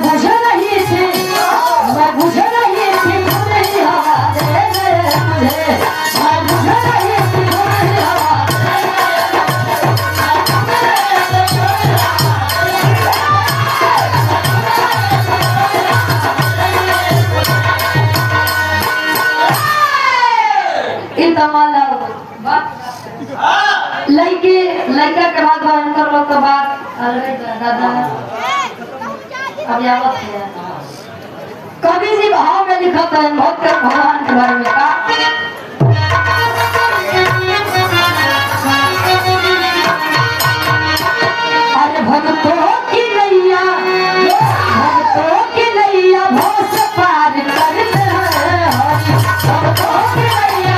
बुझ रही थी मैं बुझ रही थी तुम्हें हवा दे गए मुझे मैं बुझ रही थी तुम्हें हवा इतमाला लड़का के बाद भयंकर लोग के बाद दादा अब यावत है कवि जी भाव में लिखत है भक्त भगवान के बारे में का अरे भक्तों की नैया भोस पार करते हैं भक्तों की नैया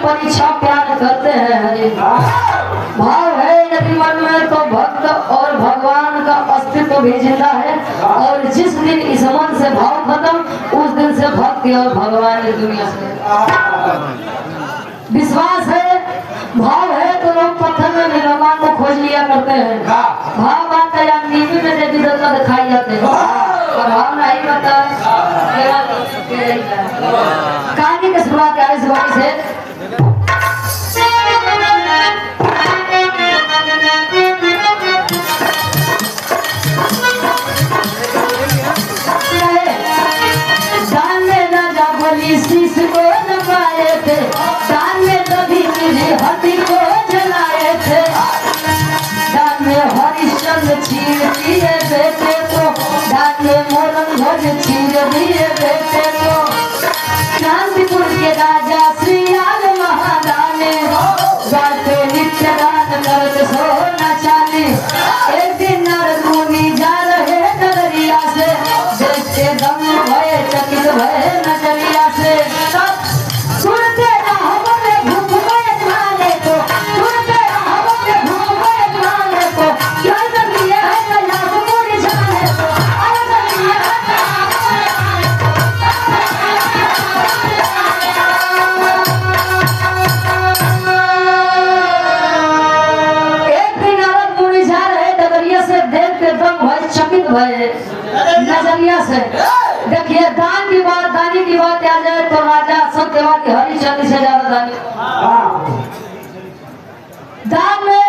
परीक्षा प्यार करते हैं हरि भाव है यदि मन में तो भक्त और भगवान का अस्तित्व भी जिंदा है और जिस दिन इस मन से भाव खत्म उस दिन से भक्ति और भगवान की दुनिया से विश्वास है भाव है तो लोग पत्थर में भी भगवान को खोज लिया करते हैं भाव बात है या टीवी में देवी देवता दिखाई जाते हैं भाव नहीं बता कहानी की शुरुआत है इस बात से शीश को दबाए थे दान में तभी मुझे हाथी को जलाए थे दान में हरिश्चंद्र चीर दिए बेटे को दान में मोरन ध्वज चीर दिए बेटे को कानपुर के राजा श्रीयाल महादाने गाते नित्य दान करते सोना चांदी एक दिन नारद मुनि जा रहे नगरिया से देखते दम भय चकित भय नजरिया से सुनते हमारे घूम गए ठाने को सुनते हमारे घूम गए ठाने को क्या नगरिया है कैलाश पूरी जाने को अरे नगरिया एक दिन नारद मुनि जा रहे नगरिया से देखते दम भय चकित भय नजरिया से देखिए दान की बात दानी की बात आ जाए तो राजा सत्यवादी हरिश्चंद्र से ज्यादा दानी दान में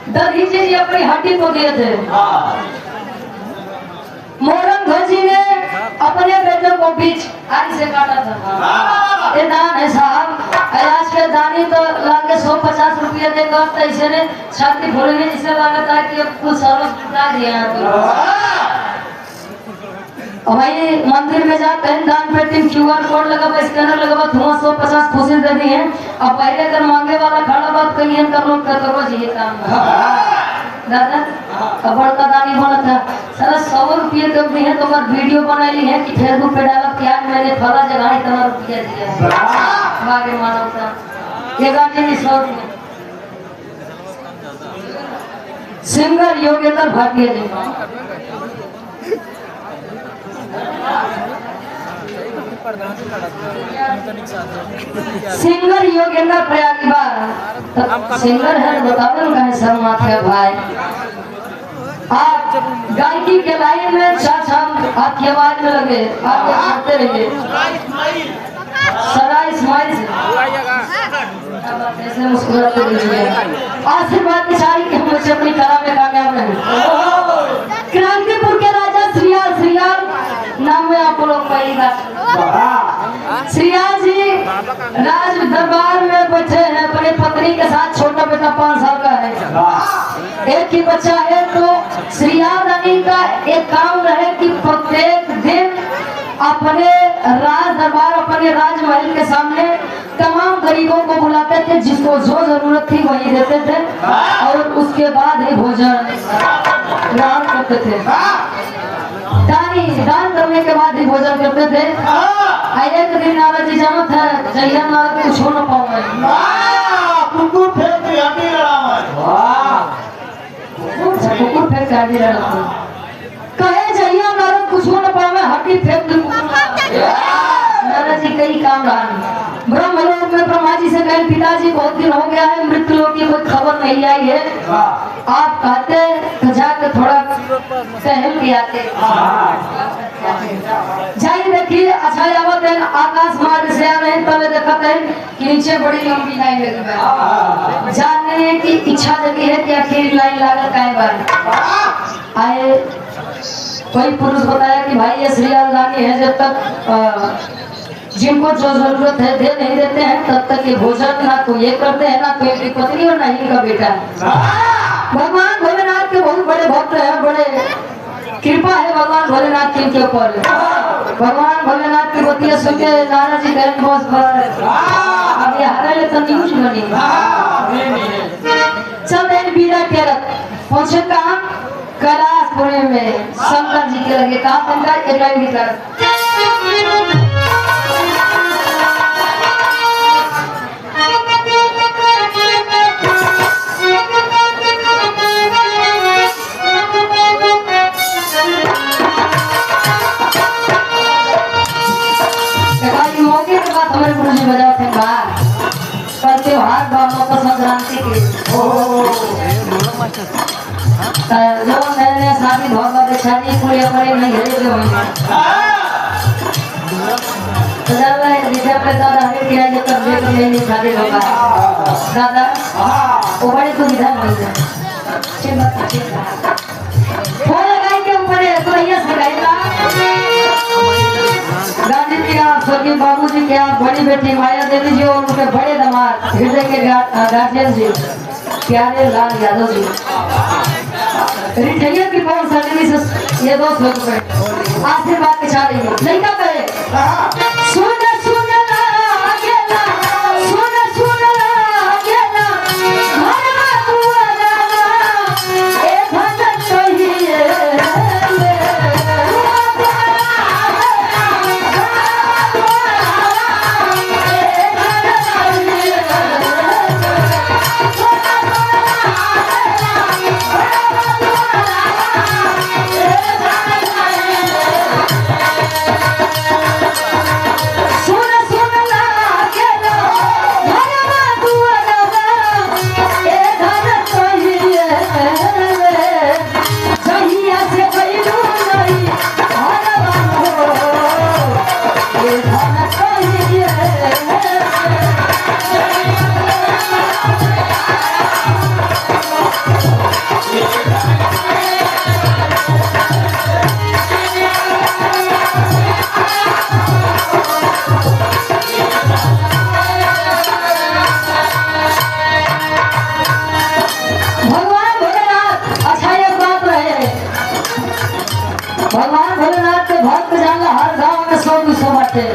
दधीची जी अपनी हड्डी को दिए थे मोरन ध्वजी ने अपने बेटे को बीच आरी से काटा था ये दान है साहब आज के दानी तो लागे 150 रुपया देगा तो इसे ने छाती फोड़ने इसे लगा था कि अब कुछ सर्वस जुटा दिया भाई मंदिर में जाते हैं दान पेटी QR कोड लगा स्कैनर लगा धुआं 150 खुशी दे दी है अब पहले अगर मांगे वाला खड़ा बात करिए कर लोग कर करो जी काम दादा अब बड़का दानी बोला था सारा 100 रुपये कब दी है तो मैं वीडियो बनाई है कि फेसबुक पे डाला क्या मैंने फला जगह इतना रुपया दिया आगे मानव था ये गाने में 100 रुपये सिंगर योगेंद्र भाटिया जी सिंगर योगेंद्र प्रयागी बार सिंगर है बताओ ना कहीं सब माथे भाई आप गायकी के लाइन में चाच हम आपकी आवाज में लगे आप करते रहिए सरा इस्माइल से मुस्कुराते रहिए आशीर्वाद की सारी कि हम मुझसे अपनी कला में कामयाब रहे क्रांतिपुर के राजा श्रीयाल नाम में आप लोग पाएगा श्रीयाल जी राज दरबार में बैठे हैं अपनी पत्नी के साथ कि बच्चा है तो श्री रानी का एक काम रहे कि प्रत्येक दिन अपने राज दरबार अपने राजमहल के सामने तमाम गरीबों को बुलाते थे, जिसको जो जरूरत थी वही देते थे और उसके बाद ही भोजन ग्रहण करते थे। दान करने के बाद ही भोजन करते थे। एक दिन नारद जी जाना था जहिया नारद कुछ हो न पाओगे कुकुर फेंक के कहे जहिया नारद कुछ हो न पावे हड्डी फेंक दे। नारद जी कई काम रहा। ब्रह्मलोक में ब्रह्मा जी से कहे पिताजी बहुत दिन हो गया है मृत्यु लोक की कोई खबर नहीं आई है, आप कहते तो जाकर थोड़ा टहल के आते। जाइए देखिए अच्छा आवत है आकाश मार्ग से आ रहे तब देखा है कि नीचे बड़ी लंबी लाइन लगी है। जानने की इच्छा जगी है कि आखिर लाइन लागत है बार आए। कोई पुरुष बताया कि भाई ये श्री रानी है जब तक जिनको जो जरूरत है दे नहीं देते हैं तब तक ये भोजन ना तो ये करते हैं ना तो इनकी पत्नी और ना इनका बेटा। भगवान भोलेनाथ के बहुत बड़े भक्त हैं, बड़े कृपा है भगवान भोलेनाथ के इनके ऊपर। भगवान भोलेनाथ की बतिया सुन के नारद जी कहें बस अब ये हारे तो न्यूज बनी। चल एक बीरा के पहुंचे कहाँ कैलाशपुरी में शंकर जी के लगे कहा शंकर एक लाइन भीतर मौके के बाद हमारे गुरु जी बजाओ थे बाहर त्योहार मकर संक्रांति के जो नए शादी भोग बेचारी कोई अपने नहीं है जो तो जब विद्या पे दादा हमें किया जो कर दे तो नहीं शादी होगा दादा वो बड़ी सुविधा मिल जाए फोन लगाई के ऊपर तो ये सगाईला गांधी जी का स्वर्गीय बाबू जी के बड़ी बेटी माया देवी जी और उनके बड़े दामाद हृदय के गार्जियन जी प्यारे लाल यादव जी रिटेलियर की कौन सर्टिफिकेट से ये 200 रुपए आशीर्वाद के चाह रही है लड़का कहे सुन सुन लागेला सुन सुन लागेला घरवा दुआरा ए भजन कहिए भगवान भोलेनाथ के भक्त जानला हर गांव में 100-200 बाटे।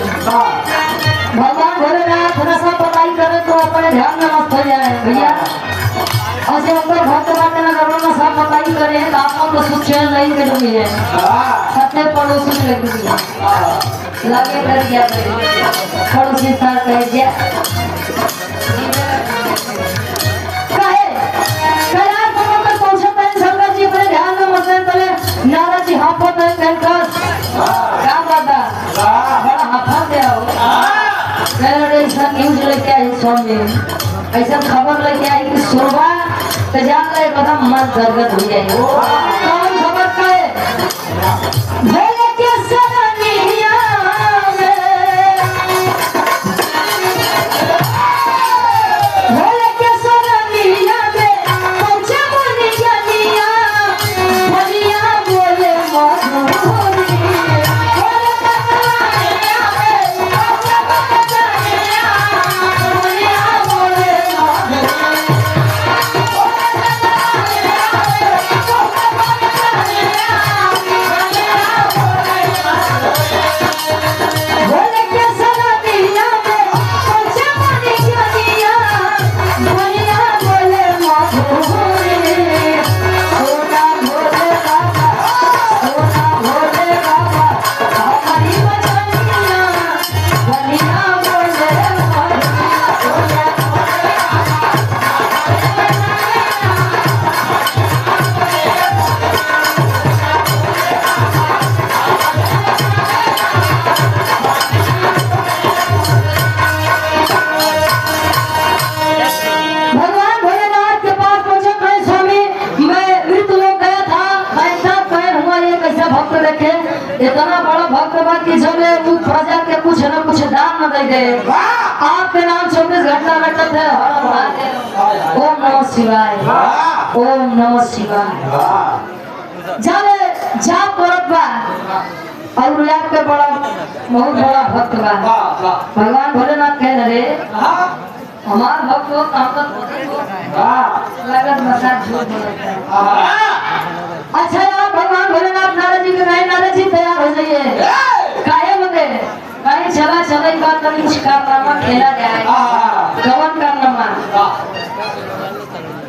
भगवान भोलेनाथ नशा पताई करे तो अपने ध्यान में मस्त हो जाए भैया और जब अपने भक्त बाटे ना करो नशा पताई करे तो आप तो सुख चैन नहीं के डूबी है सत्य पड़ोसी में लगी है लगे कर दिया पड़ोसी साथ कह दिया नारद जी हाफत है कहकर क्या बात है बड़ा हाफत है मेरे ऐसा न्यूज लेके आई स्वामी ऐसा खबर लेके आई कि सुरवा तो जान ले कदम मन गदगद हो जाए कौन खबर का है भोले के सरनिया भोले के सरनिया में पहुंचे मुनि जनिया दे। आपके नाम 24 घंटा घटत है। ओम नमः शिवाय, ओम नमः शिवाय। जाले जाप करत बा और याद के बड़ा बहुत बड़ा भक्त बा। भगवान भोलेनाथ कह रहे हमार भक्त हो लगत मसाज झूठ बोलता है। अच्छा यार भगवान भोलेनाथ नारद जी के नहीं, नारद जी तैयार हो जाइए। काहे बदे कहीं चला चला एक बात कभी कुछ कारनामा खेला जाए। कौन कारनामा,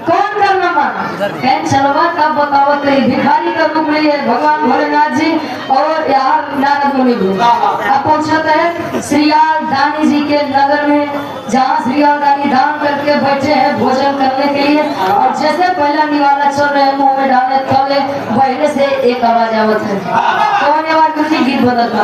कौन कारनामा कहीं चलवा का बताओ तो भिखारी का रूप में है भगवान भोलेनाथ जी और यहाँ नारद मुनि भी। अब पहुंचते हैं श्रीयाल दानी जी के नगर में, जहाँ श्रीयाल दानी दान करके बैठे हैं भोजन करने के लिए। और जैसे पहला निवाला चल रहे मुंह में डालने तले पहले से एक आवाज आवत है। कौन आवाज गुरु जी गीत बदलता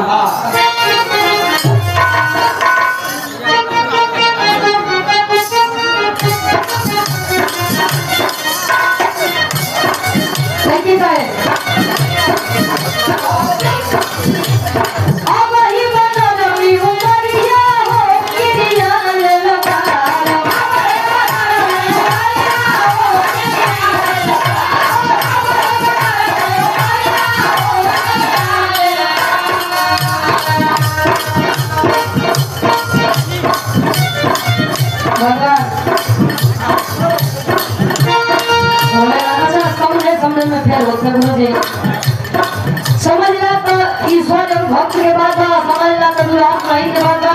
समझना तो ईश्वर भक्त के बाद समझना तो दुरात नहीं के बाद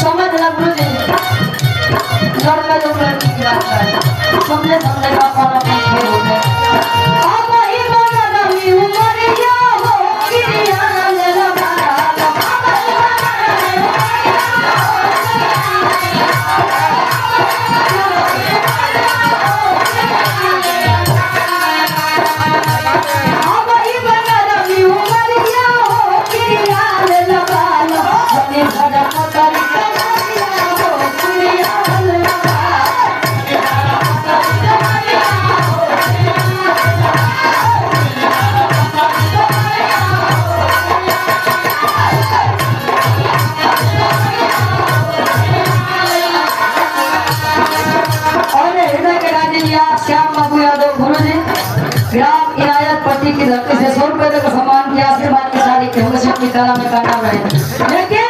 समझना गुरु जी लड़का जो लड़की की बात है समझे समझे का कौन अपना खेल होता है। अब ही बोला नहीं उमरिया हो किरिया ले लगा ग्राम इनायत पट्टी की धरती से 100 रुपए का सम्मान किया। आशीर्वाद की साड़ी के हमेशा अपनी कला में कामयाब रहे। लेकिन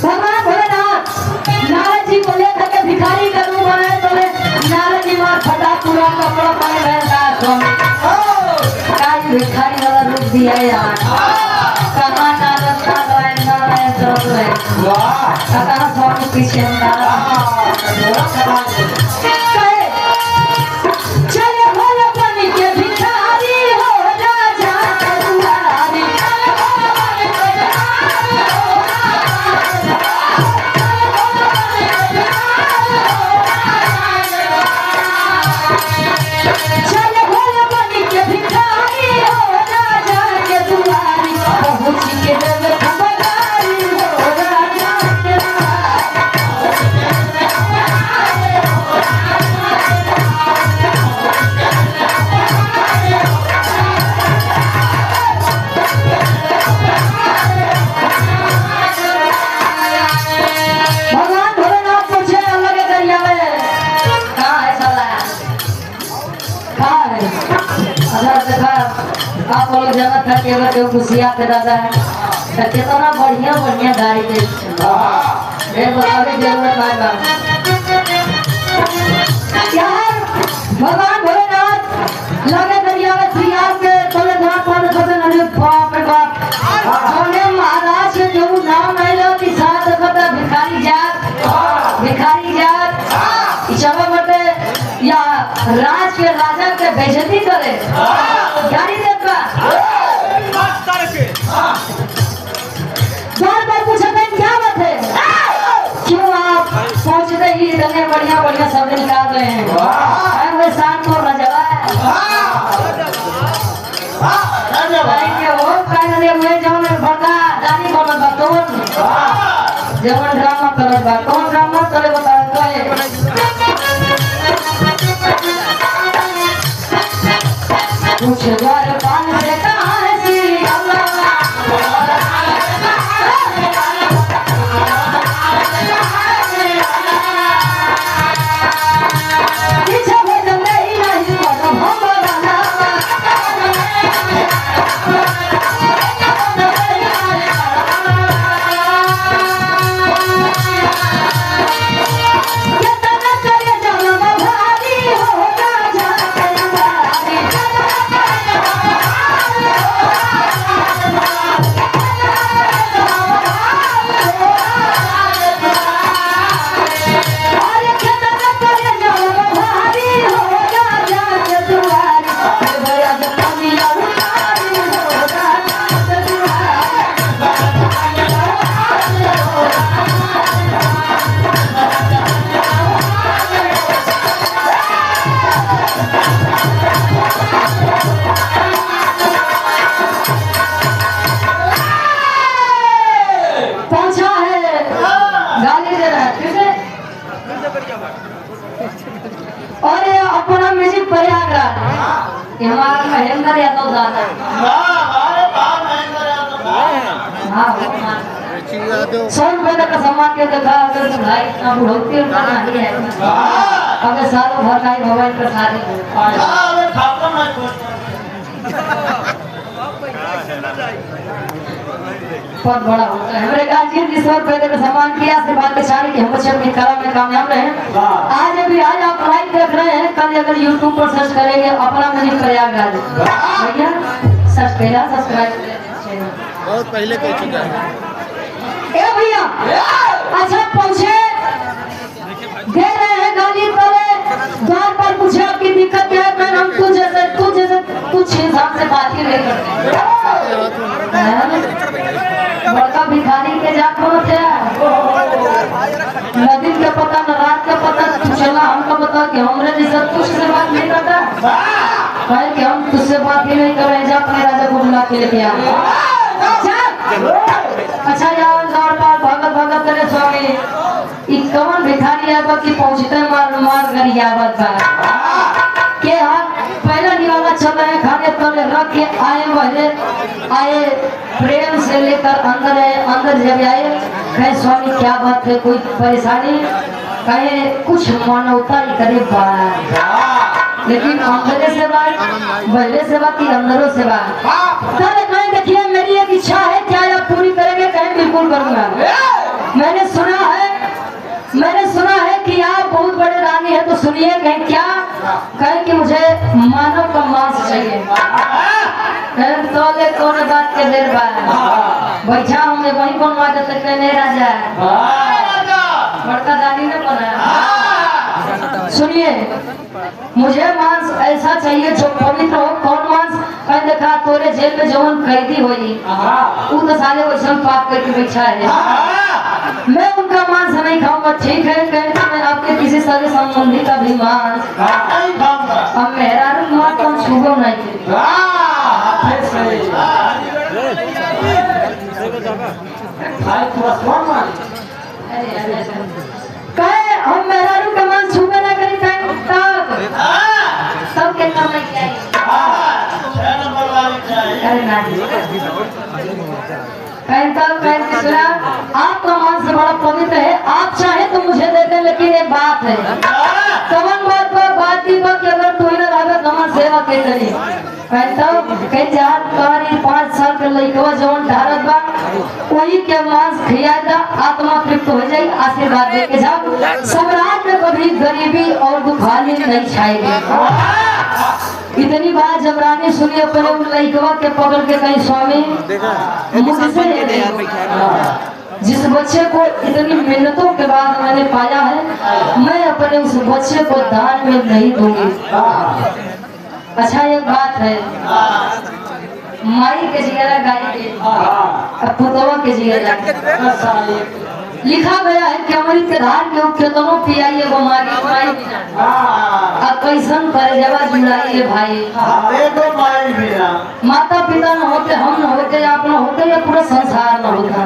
भगवान भोलेनाथ नारद जी को लेकर के भिखारी का रूप बनाए तो नारद जी मार फटा पूरा कपड़ा पहन रहे स्वामी काय भिखारी वाला रूप दिया यार। कहाँ नारद कहाँ स्वामी पीछे आप लोग जगह था कि अगर कोई खुशियाँ के दादा है तो कितना बढ़िया बढ़िया गाड़ी दे बताने की जरूरत आएगा। यार भगवान भोलेनाथ लगे दरिया में श्रीयाल के तोले धार पाने खोते नदी बाप रे बाप जोने महाराज के जो नाम नहीं लो कि साथ देखता भिखारी जात इशारा बटे या राज के राजा के बेइज्जती करे गाड़ी देखा बार पूछा था क्या बात है, क्यों आप सोचते ही इतने बढ़िया बढ़िया शब्द निकाल रहे हैं। वे शांत को रजवा जवन ड्रामा करत बा कौन ड्रामा करे बता कुछ द्वार पान से कहां है श्री अल्लाह अपना म्यूजिक प्रयागराज हमारा महेंद्र यादव दादा सोन पैदा का सम्मान के देखा अगर भाई इतना बुढ़ौती उनका नहीं है अगर सालों भर का ही मोबाइल पर शादी बहुत बड़ा होता है हमारे गाजी जिस और पैदा का सम्मान किया से बात चाहे कि हम बच्चे अपनी कला में कामयाब रहे आज अभी आज आप लाइव देख रहे हैं कल अगर YouTube पर सर्च करेंगे अपना म्यूजिक प्रयागराज भैया सर्च करेगा सब्सक्राइब बहुत पहले कह चुका है ए भैया अच्छा पहुंचे दे रहे हैं गाली तले द्वार पर पूछे आपकी दिक्कत क्या है मैं हम तू जैसे कुछ हिसाब से बात ही नहीं करते बड़का भिखारी के जात होते नदी के पता न रात का पता तू चला हमको बता कि हमरे जैसा तुझसे बात नहीं करता कहे कि हम तुझसे बात ही नहीं कर रहे जा अपने राजा को बुला के लेके आ अच्छा यार दौड़ पार भगत भगत करे स्वामी ई कौन भिखारी आबा की पहुंचते मार गरियावत बा के हाथ पहला निवाला चल रहे खाने तले रख के आए प्रेम से लेकर अंदर जब आए कहे स्वामी क्या बात है कोई परेशानी कहे कुछ मानवता ही करीब लेकिन अंदर से बात पहले से बात की अंदरों से बात तले कहे देखिए मेरी एक इच्छा है क्या आप पूरी करेंगे कहे बिल्कुल करूंगा मैंने सुना है कि आप बहुत बड़े रानी है तो सुनिए कहें क्या कहें कि मुझे मानव का मांस चाहिए तो कौन बात के देर बाद बैठा हमें वही कौन बात तक नहीं राजा बड़का दादी ने बना सुनिए मुझे मांस ऐसा चाहिए जो पवित्र हो कौन मांस कहीं देखा तोरे जेल में जवन कैदी होई वो तो साले वैसा पाप करके बैठा है मैं उनका मांस नहीं खाऊंगा ठीक है कहते मैं आपके किसी सारे संबंधी का भी मांस अब मेरा मांस कम छूबो नहीं कहे हम मेहरारू का मांस छूबे ना करी तब के काम नहीं किया आपका मांस बड़ा पवित्र है आप चाहे तो मुझे दे दें लेकिन एक बात है कवन बात की बात अगर तू ना रहे तो हमारी सेवा के करी जहाँ 5 साल के लड़का जवन ढारत बा वही के मांस खिया जा आत्मा तृप्त हो जाए आशीर्वाद दे के जाओ सम्राट में कभी गरीबी और दुखाली नहीं छाएगी इतनी बात जब रानी सुनी अपने उन लड़कवा के पकड़ के कहीं स्वामी मुझसे जिस बच्चे को इतनी मेहनतों के बाद मैंने पाया है मैं अपने उस बच्चे को दान में नहीं दूंगी अच्छा ये बात है माई के जिगरा गाय के पुतवा के जिगरा लिखा गया है कि अमृत के धार के उपकेतनों पियाइए वो मारी माई कैसन करे जवा जुड़ाइए भाई माता पिता न होते हम न होते आप न होते या पूरा संसार न होता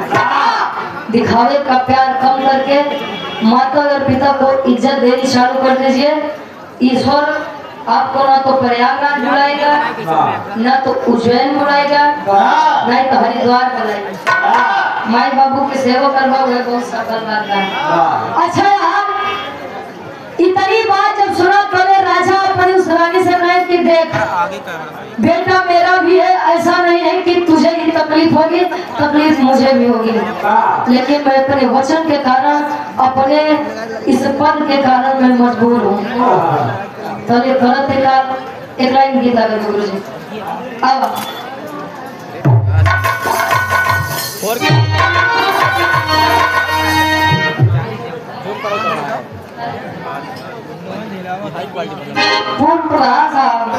दिखावे का प्यार कम करके माता और पिता को इज्जत देनी चालू कर दीजिए ईश्वर आपको ना तो प्रयागराज बुलाएगा ना तो उज्जैन बुलाएगा ना तो हरिद्वार बुलाएगा माई बाबू की सेवा करवा हुए बहुत सफल बात है अच्छा यार इतनी बात जब सुना पहले राजा अपनी उस रानी से कहे कि देख बेटा मेरा भी है ऐसा नहीं है कि तुझे ही तकलीफ होगी तकलीफ मुझे भी होगी लेकिन मैं अपने वचन के कारण अपने इस पद के कारण मैं मजबूर हूँ तो ये गलत एक लाइन गीता के गुरु जी अब पूर्व प्रधान साहब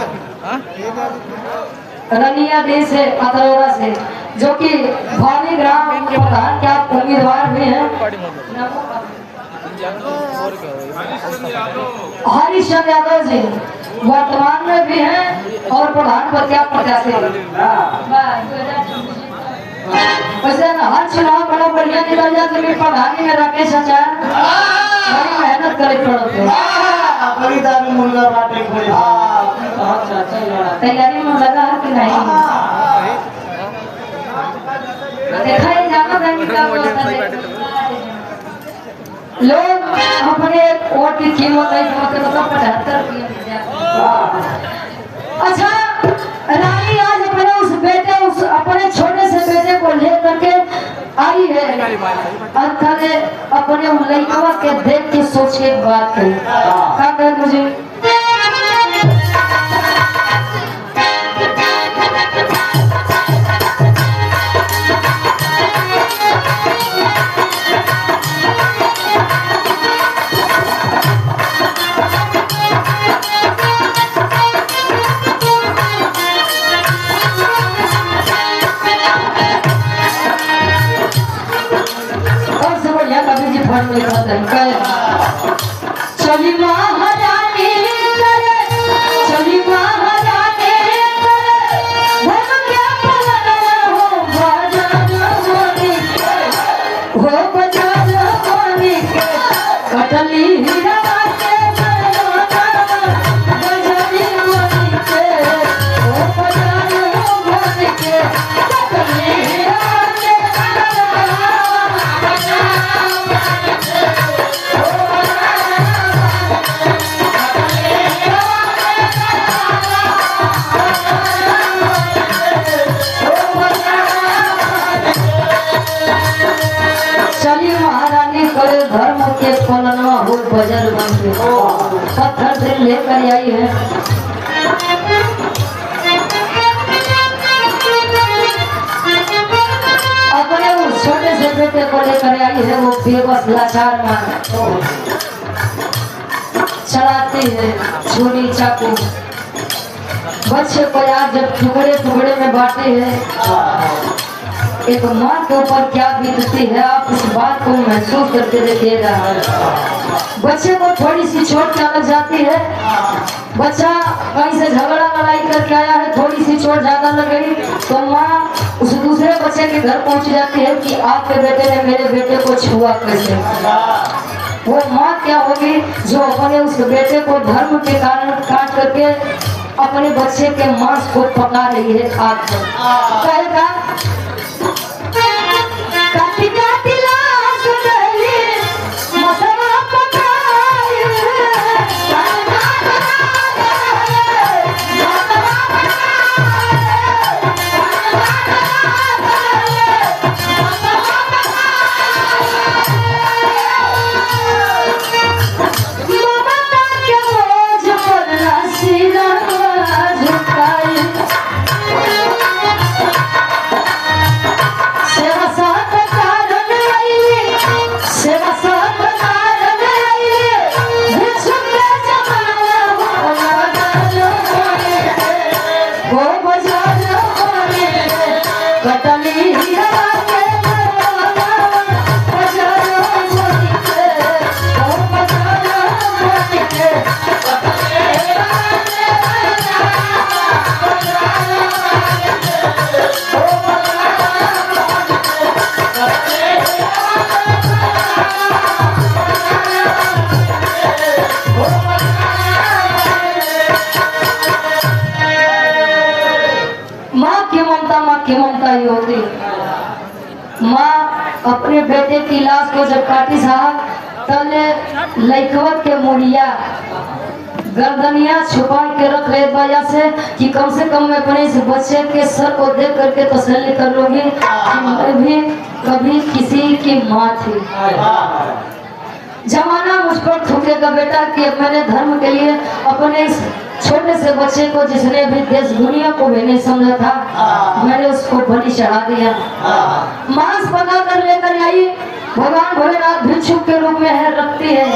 रनिया देश से अतरौरा से जो कि भानी ग्राम प्रधान के आप उम्मीदवार भी हैं हरिश्चंद्र यादव जी वर्तमान में भी हैं और प्रधान पर क्या प्रत्याशी वैसे हर चुनाव बड़ा बढ़िया निकल जाते प्रधानी में राकेश आचार्य बड़ी मेहनत करे पड़ते खरीदार मुर्गा बाटे कोई तैयारी में लगा कि नहीं देखा ही जाना था कि क्या होता है लोग अपने वोट की कीमत नहीं समझते मतलब 75 अच्छा रानी आज अपने उस बेटे उस अपने छोटे से बेटे को लेकर के आई है अर्थात अपने उन लड़का के देख के सोच के एक बात कही क्या कहे मुझे चली महारानी करे चली महारानी करे भग क्या पलना हो बाजार मोनी हो बाजार मोनी के कटली हीरा के बजारी मोनी के हो बाजार मोनी के कटली हीरा धर्म के पलना हो बजर बन के पत्थर से लेकर आई है अपने उस छोटे से बेटे को लेकर आई है वो बेबस लाचार मान चलाती है छुरी चाकू बच्चे को यार जब टुकड़े टुकड़े में बांटे है एक माँ के ऊपर क्या बीतती है आप इस बात को महसूस करके देखिएगा बच्चे को थोड़ी सी चोट क्या लग जाती है बच्चा कहीं से झगड़ा लड़ाई करके आया है थोड़ी सी चोट ज्यादा लग गई तो माँ उस दूसरे बच्चे के घर पहुंच जाती है कि आपके बेटे ने मेरे बेटे को छुआ कैसे वो माँ क्या होगी जो अपने उस बेटे को धर्म के कारण काट करके अपने बच्चे के मांस को पका रही है आग पर कहेगा काटी काटी लाश गली मसवा पकाई ममता के बोझ पर सिरा झुकाई की ममता ही होती। माँ अपने बेटे की लाश को जब काटी साहब तले लइकवत के मुड़िया गर्दनिया छुपा के रख ले वजह से कि कम से कम मैं अपने इस बच्चे के सर को देख करके तसल्ली कर लूंगी कि मैं भी कभी किसी की माँ थी। जमाना मुझ पर थूकेगा बेटा कि मैंने धर्म के लिए अपने इस छोटे से बच्चे को जिसने भी देश दुनिया को भी नहीं समझा था मैंने उसको बलि चढ़ा दिया। मांस पका कर लेकर आई भगवान भोलेनाथ भिक्षुक के रूप में है रखती है।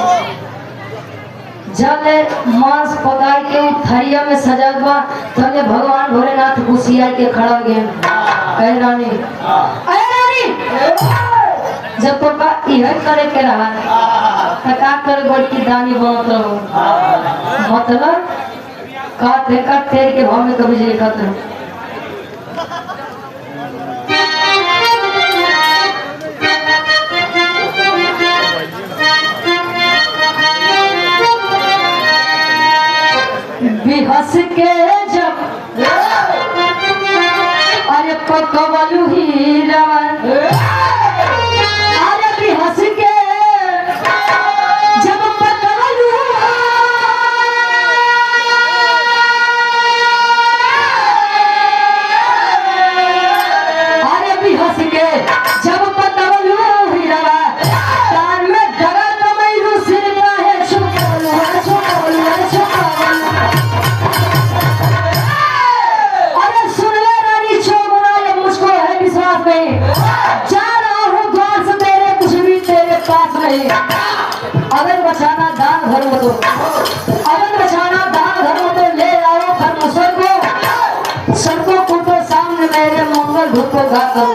जब मांस पका के थरिया में सजा हुआ तब भगवान भोलेनाथ घुसिया के खड़ा गए। अरे रानी जब तो यह करे के रहा का करे गोड़ की दानी बनत रहो मतलब का तेरे के भाव में कभी लिखा था। बिहस के जब अरे पकवलू ही रवन अरे बिहस के जब पकवलू अरे बिहस के जब पकवलू ही रवन कान में डरा कमैलू सिर का है छुपवलू अरे सुन ले रानी छोड़ना ये मुझको है विश्वास नहीं जा रहा हूँ द्वार से तेरे कुछ भी तेरे पास नहीं अगर बचाना दान धर्म तो अगर बचाना दान धर्म तो ले आओ घर मुसर को सबको कुटो सामने मेरे मंगल धूप को गाता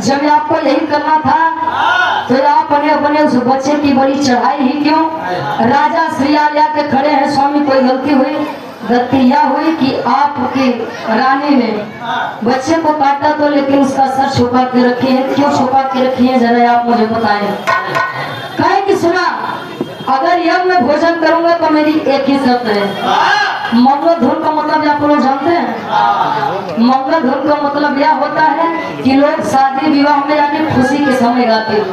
जब आपको यही करना था तो आप अपने उस बच्चे की बड़ी चढ़ाई ही क्यों राजा श्री आलिया के खड़े हैं स्वामी कोई गलती हुई गलती यह हुई कि आपकी रानी ने बच्चे को काटा तो लेकिन उसका सर छुपा के रखे हैं क्यों छुपा के रखी है जरा आप मुझे बताएं कहे कि सुना अगर यह मैं भोजन करूंगा तो मेरी एक ही शर्त है मंगल धुन का मतलब आप लोग जानते हैं मंगल धुन का मतलब यह होता है कि लोग शादी विवाह में यानी खुशी के समय गाते हैं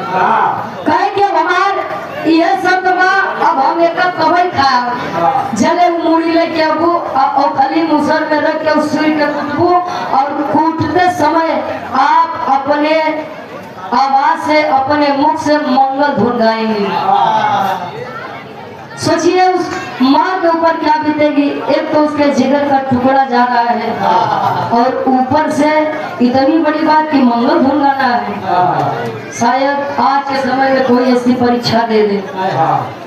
कहे कि अब हमार यह शब्द अब हम एक कबई खा जले मूड़ी लेके अबू और खाली मुसर में रख के उस सूर्य के कुटबू और कूटते समय आप अपने आवाज से अपने मुख से मंगल धुन गाएंगे सोचिए उस माँ के ऊपर क्या बीतेगी एक तो उसके जिगर का टुकड़ा जा रहा है और ऊपर से इतनी बड़ी बात कि मंगल धुन गाना है शायद आज के समय में कोई ऐसी परीक्षा दे दे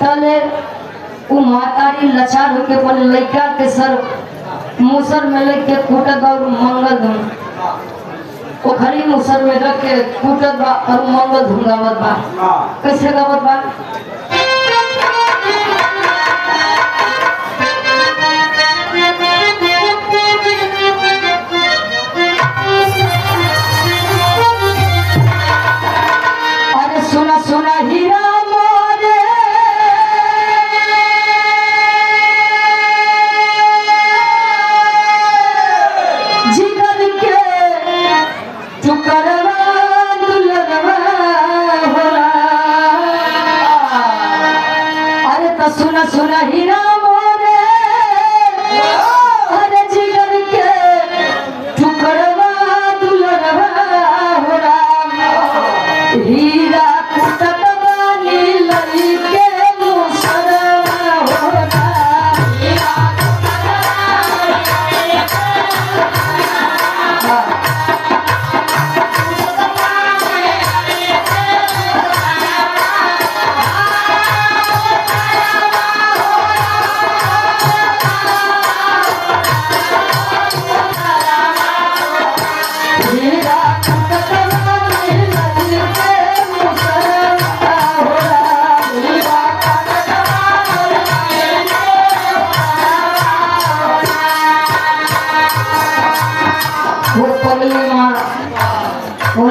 तले वो मातारी लाचार होके पर लड़का के सर मुसर में लग के कूटत और मंगल धुन वो खड़ी मुसर में रख के कूटत बा और मंगल धुन गावत बा कैसे गावत बा सुना सुना हीरा मोरे जिगर के टुकड़वा दुलरवा होला अरे तो सुना सुना हीरा मोरे अरे जिगर के टुकड़वा दुलरवा होला हीरा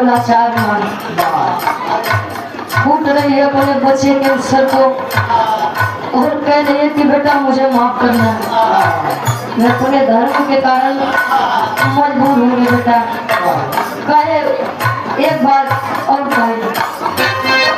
लाचार मां फूट रही है अपने बच्चे के सर को और कह रही है कि बेटा मुझे माफ करना मैं अपने धर्म के कारण मजबूर हूँ बेटा कहे एक बार और कहे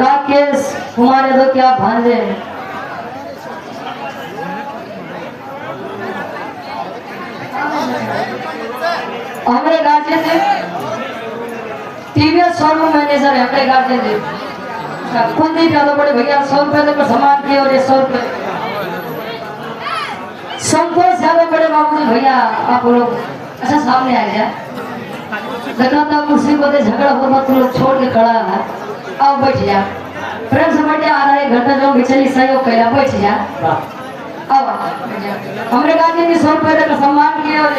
राकेश कुमार यादव क्या भांजे हैं? हमारे गार्जियन जी टीवीएस शोरूम मैनेजर है हमारे गार्जियन जी कुलदीप यादव बड़े भैया 100 रुपए को सम्मान किए और ये 100 रुपए संतोष यादव बड़े बाबू जी भैया आप लोग अच्छा सामने आ गया देखा था कुर्सी को दे झगड़ा हो मत लोग छोड़ के खड़ा है आओ बैठ जा प्रेम से बैठ जा आ रहा है घंटा जो बिचली सहयोग कैला बैठ जा आओ हमारे गार्जियन जी 100 रुपए का सम्मान किए और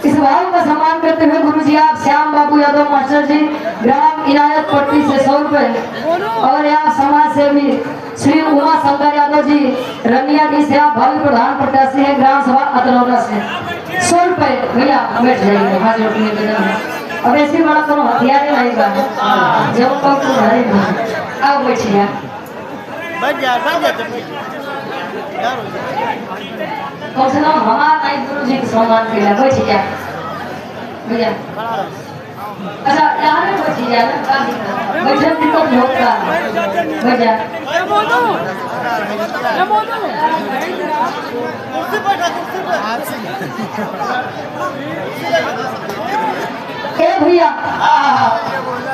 इस भाव का सम्मान करते हुए गुरु जी आप श्याम बाबू यादव मास्टर जी ग्राम इनायत पट्टी से 100 रुपए और यहाँ समाज सेवी श्री उमा शंकर यादव जी रनिया जी से आप भावी प्रधान प्रत्याशी है ग्राम सभा अतरौदा से 100 रुपए भैया बैठ जाइए हाथ जोड़ने के लिए अब ऐसी बड़ा कोनो हथियार नहीं बा जब तक तो घरे आओ बैठिए बैठ जा कम से कम हमारा नहीं गुरु जी के सम्मान के लिए बैठ जा भैया अच्छा यहाँ पे बैठ जा ना बैठने दिक्कत नहीं होता बैठ जा ए भैया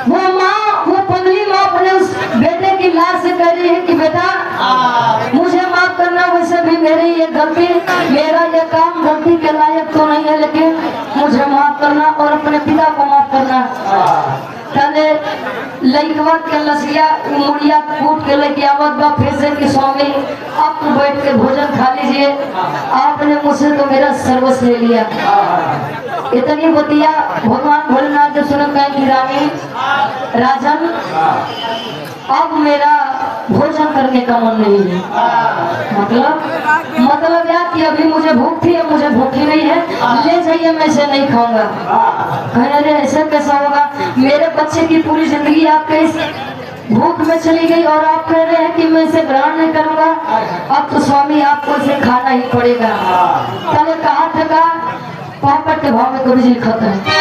वो माँ वो पगली माँ अपने उस बेटे की लाश से कह रही है कि बेटा मुझे माफ करना वैसे भी मेरी ये गलती मेरा ये काम गलती के लायक तो नहीं है लेकिन मुझे माफ करना और अपने पिता को माफ करना पहले लइकवा के लसिया मुड़िया कूट के लेके आवत बा फिर से कि स्वामी आप बैठ के भोजन खा लीजिए आपने मुझसे तो मेरा सर्वस्व ले लिया इतनी बतिया भगवान भोलेनाथ जो सुन कहे कि रानी राजन अब मेरा भोजन करने का मन नहीं है मतलब यार कि अभी मुझे भूख थी अब मुझे भूखी नहीं है ले जाइए मैं इसे नहीं खाऊंगा कहे अरे ऐसा कैसा होगा मेरे बच्चे की पूरी जिंदगी आपके इस भूख में चली गई और आप कह रहे हैं कि मैं इसे ग्रहण नहीं करूंगा अब तो स्वामी आपको इसे खाना ही पड़ेगा पहले कहा था पापड़ के भाव में गुरु जी लिखता है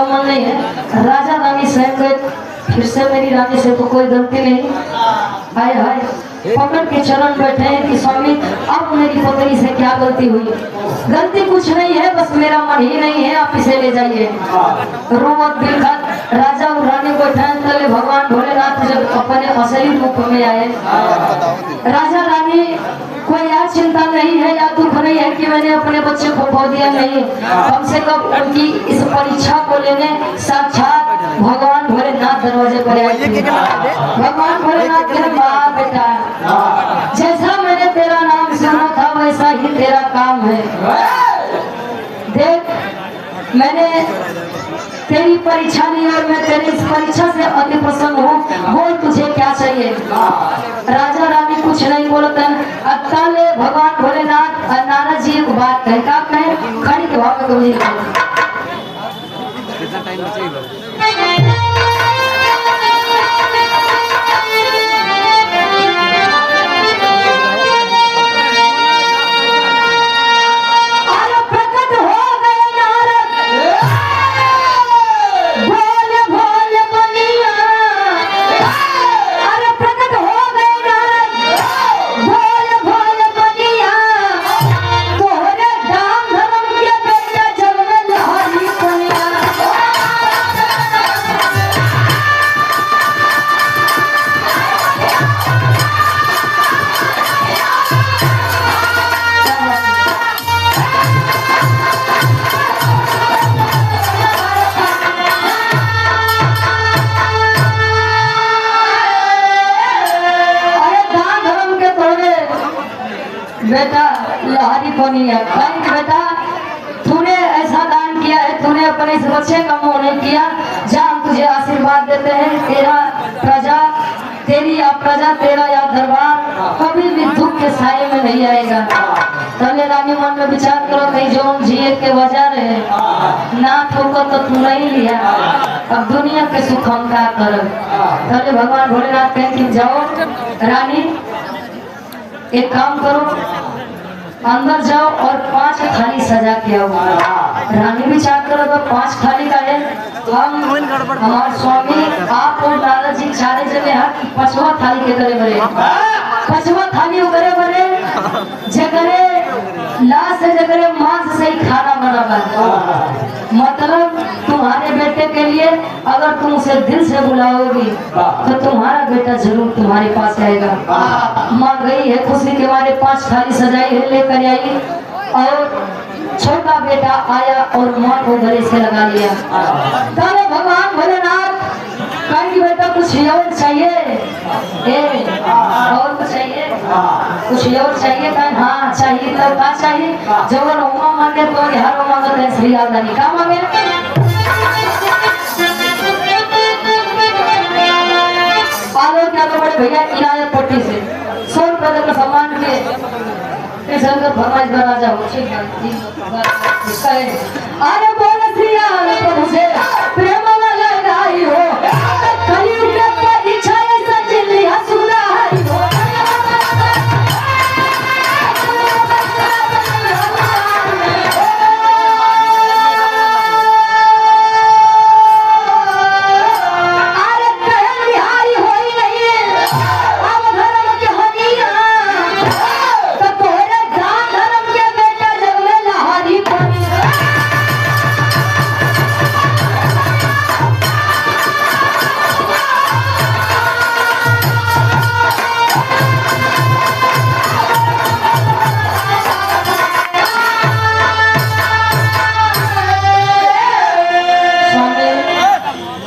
राजा रानी स्वयं फिर से मेरी रानी से तो कोई गलती नहीं हाय हाय पकड़ के चरण बैठे हैं कि स्वामी अब मेरी पत्नी से क्या गलती हुई गलती कुछ नहीं है बस मेरा मन ही नहीं है आप इसे ले जाइए रोमत बिलखत राजा और रानी बैठे हैं तले भगवान भोलेनाथ जब अपने असली रूप में आए राजा रानी कोई याद चिंता नहीं है या दुख नहीं है कि मैंने अपने बच्चे को खो दिया नहीं कम से कम उनकी इस परीक्षा को लेने साक्षात भगवान भोलेनाथ दरवाजे पर आए भगवान भोलेनाथ के माँ बेटा जैसा मैंने तेरा नाम सुना था वैसा ही तेरा काम है देख मैंने तेरी परीक्षा ली और मैं तेरी इस परीक्षा से अति प्रसन्न हूँ बोल तुझे क्या चाहिए राजा रानी कुछ नहीं बोलते अत्ताले भगवान भोलेनाथ नारद जी एक बात कहे क्या कहे खड़ी के भाव में बेटा लहरी कोनिया कहीं बेटा तूने ऐसा दान किया है, तूने अपने इस बच्चे का मोह नहीं किया। जा हम तुझे आशीर्वाद देते हैं, तेरा प्रजा तेरी या प्रजा तेरा या दरबार कभी भी दुख के साये में नहीं आएगा। पहले रानी मन में विचार करो कहीं जो जिए के वजह रहे ना ठोकर तो तू नहीं लिया, अब दुनिया के सुख हम क्या करो। पहले भगवान भोलेनाथ कहें कि जाओ रानी एक काम करो, अंदर जाओ और 5 थाली सजा के आओ। रानी विचार करो तो 5 थाली का है, हम हमारे स्वामी आप और दादाजी सारे जगह हाथ 5वां थाली के करे बड़े 5वां थाली करे बड़े जगरे लाश से जगरे मांस से ही खाना बना। मतलब तुम्हारे बेटे के लिए अगर तुम उसे दिल से बुलाओगी तो तुम्हारा बेटा जरूर तुम्हारे पास आएगा। माँ गई है खुशी के मारे 5 थाली सजाई है लेकर आई और छोटा बेटा आया और माँ को गले से लगा लिया। तब भगवान भोलेनाथ कहीं बेटा कुछ और चाहिए और कुछ चाहिए कुछ और चाहिए कहीं हाँ चाहिए तो क्या चाहिए जब रोमा मांगे तो हर मांगते हैं श्री राधानी का मांगे आलो क्या तो बड़े भैया इनायत पट्टी से 100 रुपए देकर सम्मान के शंकर फरमाइश बना जाओ ठीक है। अरे बोल श्री राम प्रभु से प्रेम लगाई हो कलयुग में परीक्षा ऐसा जिल्ली हसुरा है हो। अरे कहन बिहारी होई नहीं अब धर्म के हनिया तो तोरे दान धर्म के बेटा जग में लहरी बनी।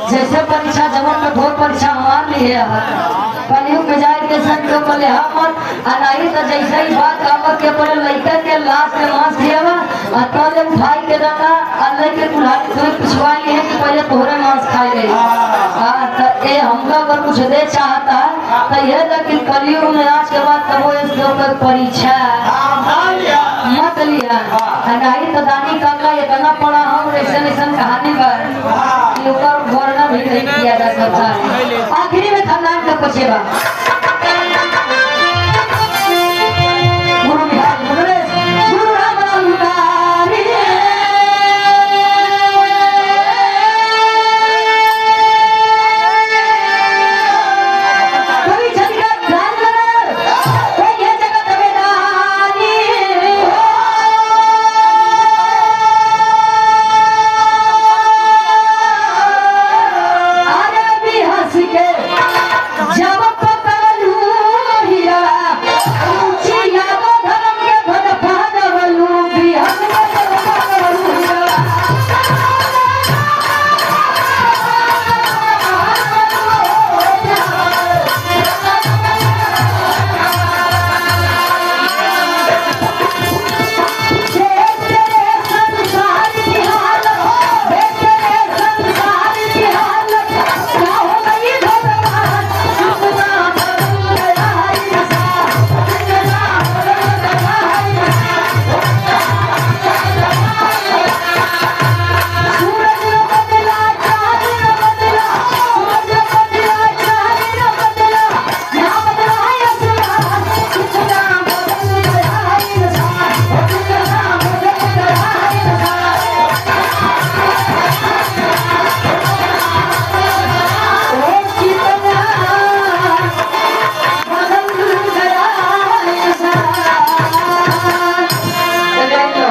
जैसे परीक्षा जगत में बहुत परीक्षा मान ली है कलयुग में जाए के संग के पहले हमर अनाही तो जैसे ही बात कामत के पहले लड़का के लाश के मांस दियावा और तले उठाई के रंगा अल्लाह के कुल्हाड़ी थोड़ी पिछवाई है कि पहले तोहरे मांस खाए गई। तो ये हमका अगर कुछ दे चाहता है तो यह लेकिन कलयुग में आज के बाद तब वो इसके ऊपर परीक्षा मत लिया अनाही तो दानी करना ये करना पड़ा हम ऐसा कहानी पर ऊपर वर्णन भी नहीं किया जा सकता है। आखिरी में खानदान का पूछेगा